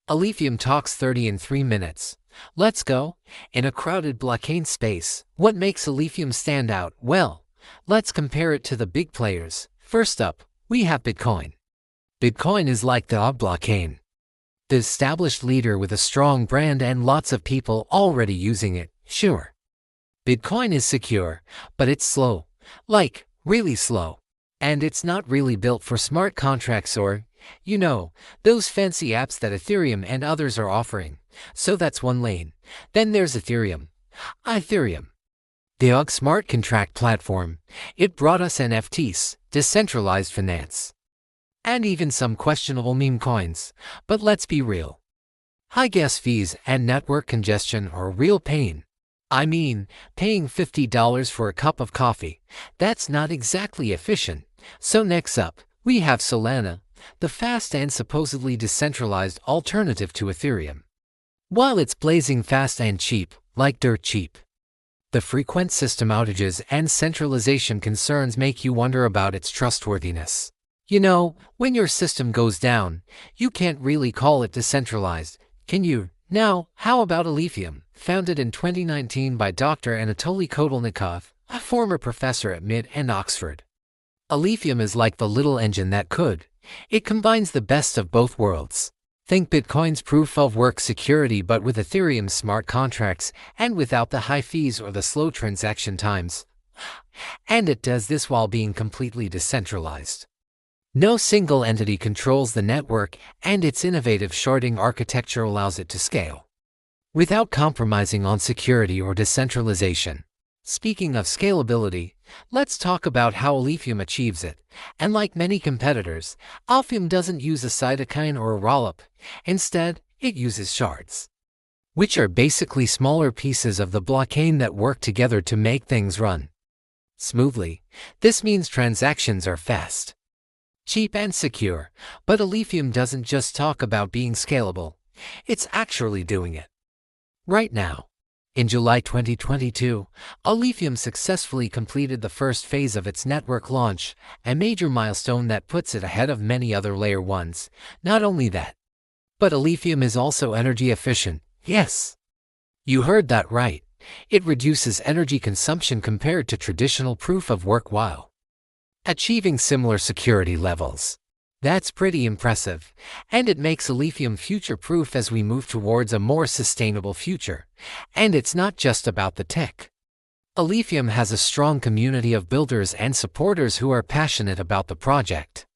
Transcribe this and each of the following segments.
Alephium talks 30 in 3 minutes. Let's go. In a crowded blockchain space, what makes Alephium stand out? Well, let's compare it to the big players. First up, we have Bitcoin. Bitcoin is like the blockchain, the established leader with a strong brand and lots of people already using it. Sure, Bitcoin is secure, but it's slow, like really slow. And it's not really built for smart contracts or, those fancy apps that Ethereum and others are offering. So that's one lane. Then there's Ethereum. The smart contract platform. It brought us NFTs, decentralized finance, and even some questionable meme coins. But let's be real. High gas fees and network congestion are real pain. I mean, paying $50 for a cup of coffee, that's not exactly efficient. So next up, we have Solana, the fast and supposedly decentralized alternative to Ethereum. While it's blazing fast and cheap, like dirt cheap, the frequent system outages and centralization concerns make you wonder about its trustworthiness. When your system goes down, you can't really call it decentralized, can you? Now, how about Alephium, founded in 2019 by Dr. Anatoly Kotelnikov, a former professor at MIT and Oxford? Alephium is like the little engine that could. It combines the best of both worlds. Think Bitcoin's proof-of-work security but with Ethereum's smart contracts and without the high fees or the slow transaction times. And it does this while being completely decentralized. No single entity controls the network, and its innovative sharding architecture allows it to scale without compromising on security or decentralization. Speaking of scalability, let's talk about how Alephium achieves it. And like many competitors, Alephium doesn't use a cytokine or a rollup. Instead, it uses shards, which are basically smaller pieces of the blockchain that work together to make things run smoothly. This means transactions are fast, cheap and secure. But Alephium doesn't just talk about being scalable, it's actually doing it right now. In July 2022, Alephium successfully completed the first phase of its network launch, a major milestone that puts it ahead of many other Layer 1s. Not only that, but Alephium is also energy efficient. Yes, you heard that right. It reduces energy consumption compared to traditional proof-of-work while achieving similar security levels. That's pretty impressive, and it makes Alephium future-proof as we move towards a more sustainable future. And it's not just about the tech. Alephium has a strong community of builders and supporters who are passionate about the project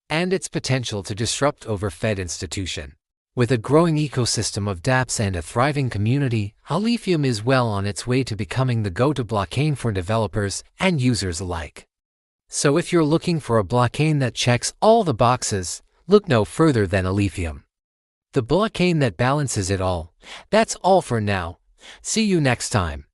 and its potential to disrupt overfed institution. With a growing ecosystem of dApps and a thriving community, Alephium is well on its way to becoming the go-to blockchain for developers and users alike. So if you're looking for a blockchain that checks all the boxes, look no further than Alephium, the blockchain that balances it all. That's all for now. See you next time.